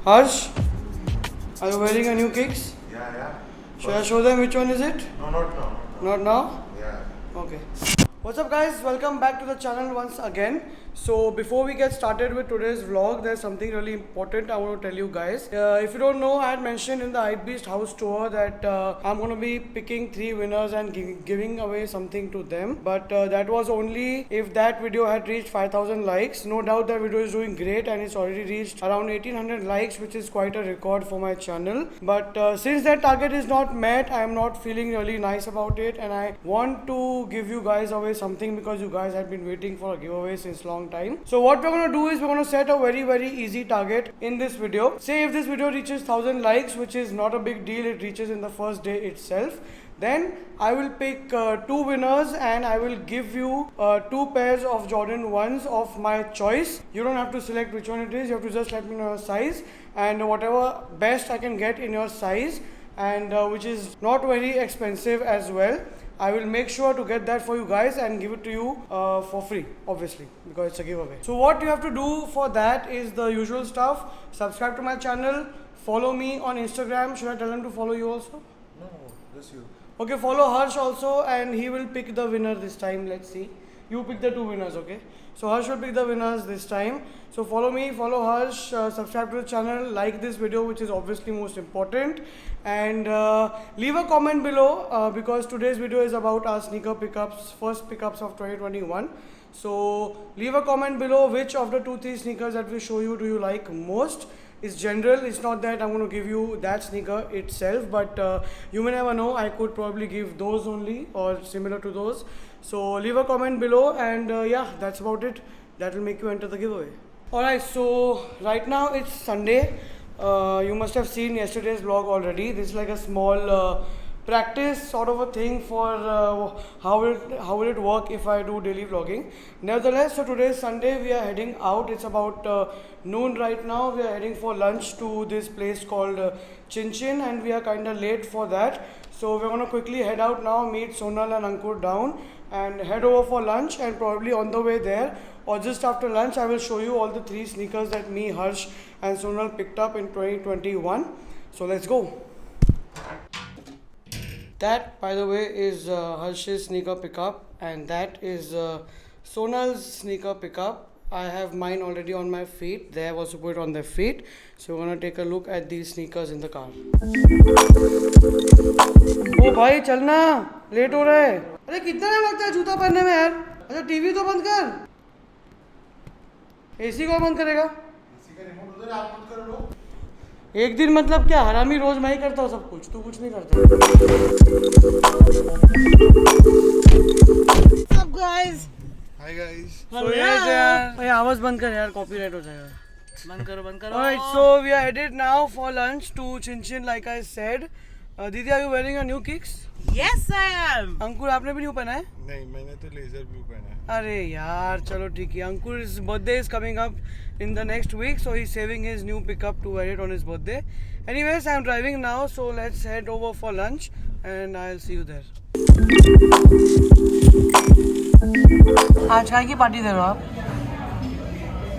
Harsh, are you wearing a new kicks? Yeah. Should I show them which one is it? No, not now. Not now? Yeah. Okay. What's up guys? Welcome back to the channel once again. So before we get started with today's vlog, there's something really important I want to tell you guys. If you don't know, I had mentioned in the Hypebeast house tour that I'm going to be picking 3 winners and giving away something to them. But that was only if that video had reached 5,000 likes. No doubt that video is doing great and it's already reached around 1800 likes, which is quite a record for my channel. But since that target is not met, I am not feeling really nice about it, and I want to give you guys away something because you guys have been waiting for a giveaway since long time. So what we're gonna do is we're gonna set a very easy target in this video. Say if this video reaches 1000 likes, which is not a big deal, it reaches in the first day itself, then I will pick 2 winners and I will give you 2 pairs of Jordan 1s of my choice. You don't have to select which one it is, you have to just let me know your size and whatever best I can get in your size, and which is not very expensive as well. I will make sure to get that for you guys and give it to you for free, obviously, because it's a giveaway. So what you have to do for that is the usual stuff. Subscribe to my channel, follow me on Instagram. Should I tell them to follow you also? No, just you. Okay, follow Harsh also and he will pick the winner this time. Let's see. You pick the 2 winners, okay? So Harsh will pick the winners this time. So follow me, follow Harsh, subscribe to the channel, like this video, which is obviously most important, and leave a comment below because today's video is about our sneaker pickups, first pickups of 2021. So leave a comment below which of the 2-3 sneakers that we show you do you like most. It's general, it's not that I'm going to give you that sneaker itself, but you may never know, I could probably give those only or similar to those. So leave a comment below and yeah, that's about it. That will make you enter the giveaway. Alright, so right now it's Sunday. You must have seen yesterday's vlog already. This is like a small practice sort of a thing for how will it work if I do daily vlogging. Nevertheless, so today is Sunday, we are heading out. It's about noon right now. We are heading for lunch to this place called Chin Chin, and we are kind of late for that. So we're going to quickly head out now, meet Sonal and Ankur down and head over for lunch, and probably on the way there or just after lunch I will show you all the 3 sneakers that me, Harsh and Sonal picked up in 2021. So let's go. That, by the way, is Harsh's sneaker pickup, and that is Sonal's sneaker pickup. I have mine already on my feet. They have also put it on their feet. So we're gonna take a look at these sneakers in the car. ओ भाई चलना, late हो रहा है. अरे कितना time लगता है जूता पहनने में यार. अच्छा टीवी तो बंद कर. एसी कौन बंद करेगा? एसी का रिमोट उधर, आप बंद कर लो. एक दिन मतलब क्या, हरामी रोज मैं ही करता हूँ सब कुछ, तू कुछ नहीं करता. What's up guys? Hi guys. So भाई आवाज बंद कर यार, कॉपीराइट हो जाएगा. बंद करो. Alright, so we are headed now for lunch to Chin Chin, like I said. Didi, are you wearing your new kicks? Yes, I am. अंकुर आपने भी न्यू पहना है? नहीं, मैंने तो लेजर ब्लू पहना है. अरे यार चलो ठीक है. Ankur's birthday is coming up in the next week, so he's saving his new pickup to wear it on his birthday. Anyways, I'm driving now, so let's head over for lunch and I'll see you there. आज काय की party दे रहे हो आप?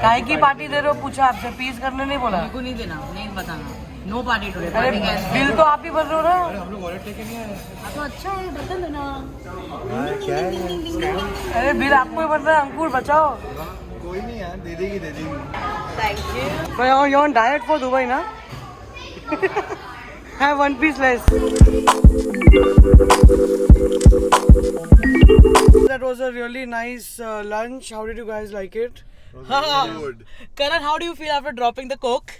काय की party दे रहे हो पूछा आपसे, पीस करने नहीं बोला. को नहीं देना, नहीं बताना. No party today. अरे बिल तो आप ही भर रहे हो ना. हम लोग वॉलेट लेके नहीं आए. तो अच्छा है, बता देना. क्या है? अरे बिल आपको ही भरना है. अंकुर बचाओ. कोई नहीं यार, दे देगी. Thank you. But you're on diet for Dubai, na? Have 1 piece less. That was a really nice lunch. How did you guys like it? Good. Karan, how do you feel after dropping the coke?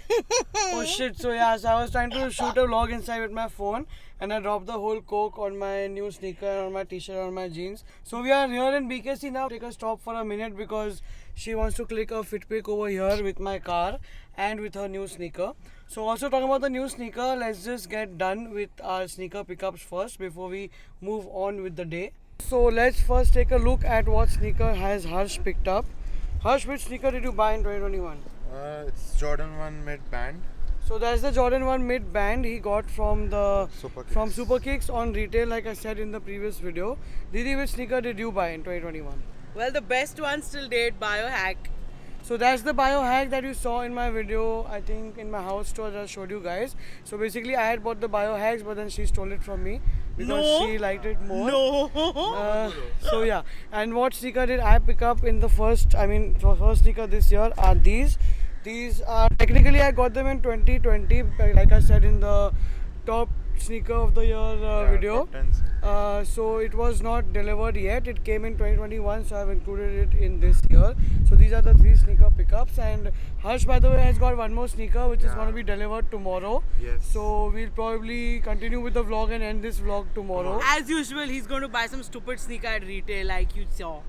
Oh shit, so yeah, so I was trying to shoot a vlog inside with my phone and I dropped the whole coke on my new sneaker, on my t-shirt, on my jeans. So we are here in BKC now. Take a stop for a minute because she wants to click a fit pic over here with my car and with her new sneaker. So also talking about the new sneaker, let's just get done with our sneaker pickups first before we move on with the day. So let's first take a look at what sneaker has Harsh picked up. Harsh, which sneaker did you buy in 2021? It's Jordan 1 mid band. So that's the Jordan 1 mid band he got from the Super Kicks on retail, like I said in the previous video. Didi, which sneaker did you buy in 2021? Well, the best one still date, Biohack. So that's the biohack that you saw in my video, I think in my house tour that I showed you guys. So basically I had bought the biohacks, but then she stole it from me because No. she liked it more. No. So yeah, and what sneaker did I pick up in the first sneaker this year are these. These are technically I got them in 2020, like I said in the top sneaker of the year video. top 10. So it was not delivered yet. It came in 2021, so I've included it in this year. So these are the 3 sneaker pickups, and Harsh, by the way, has got one more sneaker which is going to be delivered tomorrow. Yes. So we'll probably continue with the vlog and end this vlog tomorrow. As usual, he's going to buy some stupid sneaker at retail, like you saw.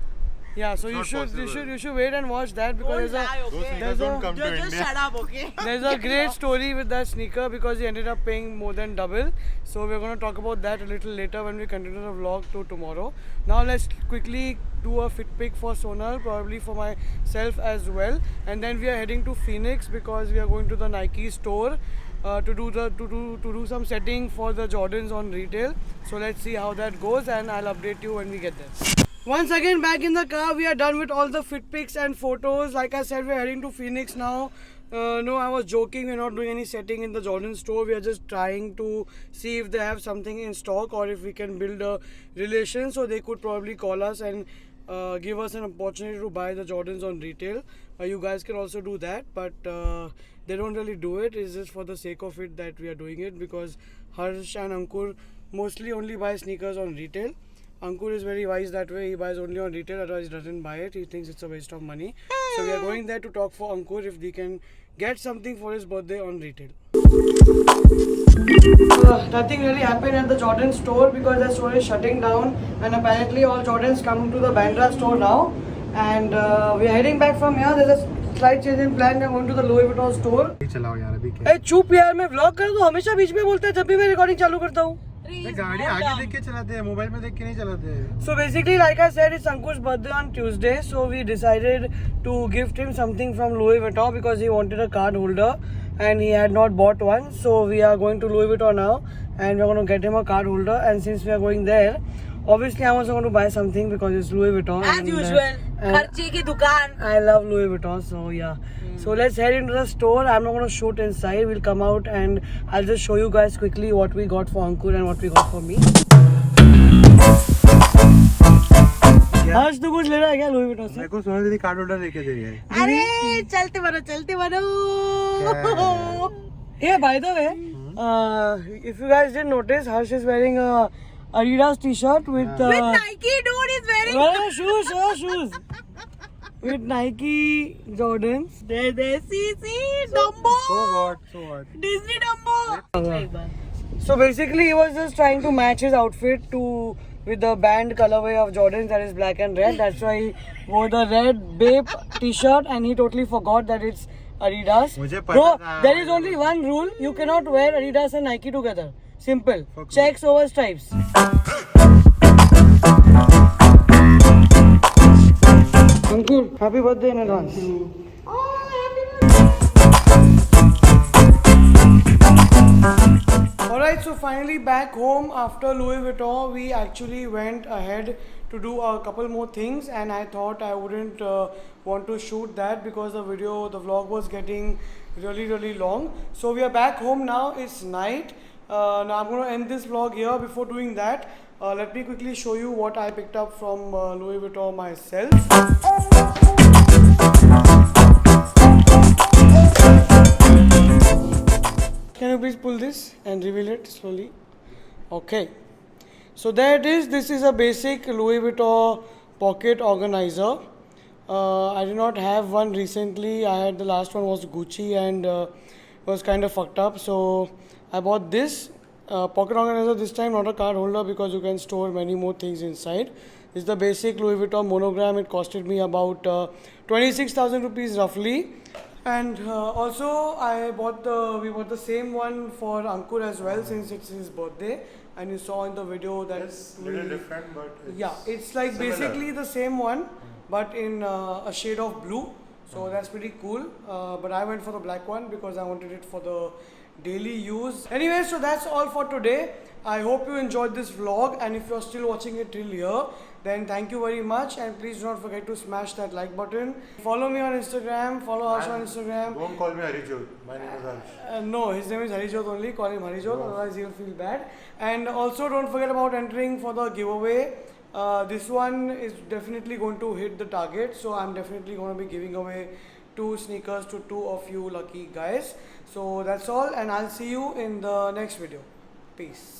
Yeah, so you not should possible. wait and watch that because Don't lie, Those okay? sneakers don't come to Just India. shut up, okay? there's a great story with that sneaker because he ended up paying more than double. So we're going to talk about that a little later when we continue the vlog to tomorrow. Now let's quickly do a fit pick for Sonal, probably for myself as well, and then we are heading to Phoenix because we are going to the Nike store to do some setting for the Jordans on retail. So let's see how that goes, and I'll update you when we get there. Once again back in the car, we are done with all the fit pics and photos. Like I said, we're heading to Phoenix now. No, I was joking, we're not doing any setting in the Jordan store. We are just trying to see if they have something in stock or if we can build a relation so they could probably call us and give us an opportunity to buy the Jordans on retail. You guys can also do that, but they don't really do it. It's just for the sake of it that we are doing it because Harsh and Ankur mostly only buy sneakers on retail. Ankur is very wise that way. He buys only on retail, otherwise he doesn't buy it. He thinks it's a waste of money. So we are going there to talk for Ankur if they can get something for his birthday on retail. Nothing really happened at the Jordan store because the store is shutting down, and apparently all Jordans come to the Bandra store now. And we are heading back from here. There's a slight change in plan. We are going to the Louis Vuitton store. चलाओ यार अभी क्या ए चुप यार, मैं vlog कर दूं. हमेशा बीच में बोलता है जब भी मैं रिकॉर्डिंग चालू करता हूँ. गाड़ी आगे देख के चलाते हैं मोबाइल में देख के नहीं चलाते हैं So basically, like I said, it's Ankur's birthday on Tuesday. So we decided to gift him something from Louis Vuitton because he wanted a card holder and he had not bought one. So we are going to Louis Vuitton now and we're going to get him a card holder. And since we are going there, obviously I'm also going to buy something because it's Louis Vuitton. As and, usual, खर्चे की दुकान. I love Louis Vuitton, so yeah. So let's head into the store. I'm not going to shoot inside. We'll come out and I'll just show you guys quickly what we got for Ankur and what we got for me. आज तो कुछ ले रहा है क्या Louis Vuitton से? मेरे को सोना दीदी कार्ड होल्डर लेके दे रही है अरे चलते बनो चलते बनो. Yeah, by the way, if you guys didn't notice, Harsh is wearing a Adidas t-shirt with Nike dude is wearing. shoes. With Nike Jordans. See, Dumbo. so what Disney Dumbo. So basically, he was just trying to match his outfit with the band colorway of Jordans that is black and red. That's why he wore the red Bape t-shirt and he totally forgot that it's Adidas. मुझे पता Bro, था. there is only one rule. You cannot wear Adidas and Nike together. Simple. Checks over stripes. Ankur, happy birthday in advance. Alright, so finally back home after Louis Vuitton, we actually went ahead to do a couple more things and I thought I wouldn't want to shoot that because the vlog was getting really long. So we are back home now, it's night. Now I'm going to end this vlog here. Before doing that, let me quickly show you what I picked up from Louis Vuitton myself. Can you please pull this and reveal it slowly? Okay. So there it is. This is a basic Louis Vuitton pocket organizer. I did not have one recently. I had the last one was Gucci and was kind of fucked up. So I bought this pocket organizer this time, not a card holder because you can store many more things inside. This is the basic Louis Vuitton monogram. It costed me about 26,000 rupees roughly. And also we bought the same one for Ankur as well since it's his birthday. And you saw in the video that it's little different but it's like similar. Basically the same one but in a shade of blue. So that's pretty cool. But I went for the black one because I wanted it for the daily use. Anyway, so that's all for today. I hope you enjoyed this vlog, and if you're still watching it till here, then thank you very much, and please do not forget to smash that like button. Follow me on Instagram, follow Harsh on Instagram. Don't call me Harijot. My name is Harsh. No, his name is Harijot only. Call him Harijot, otherwise he will feel bad. And also don't forget about entering for the giveaway. This one is definitely going to hit the target, so I'm definitely going to be giving away 2 sneakers to 2 of you lucky guys. So that's all, and I'll see you in the next video. Peace.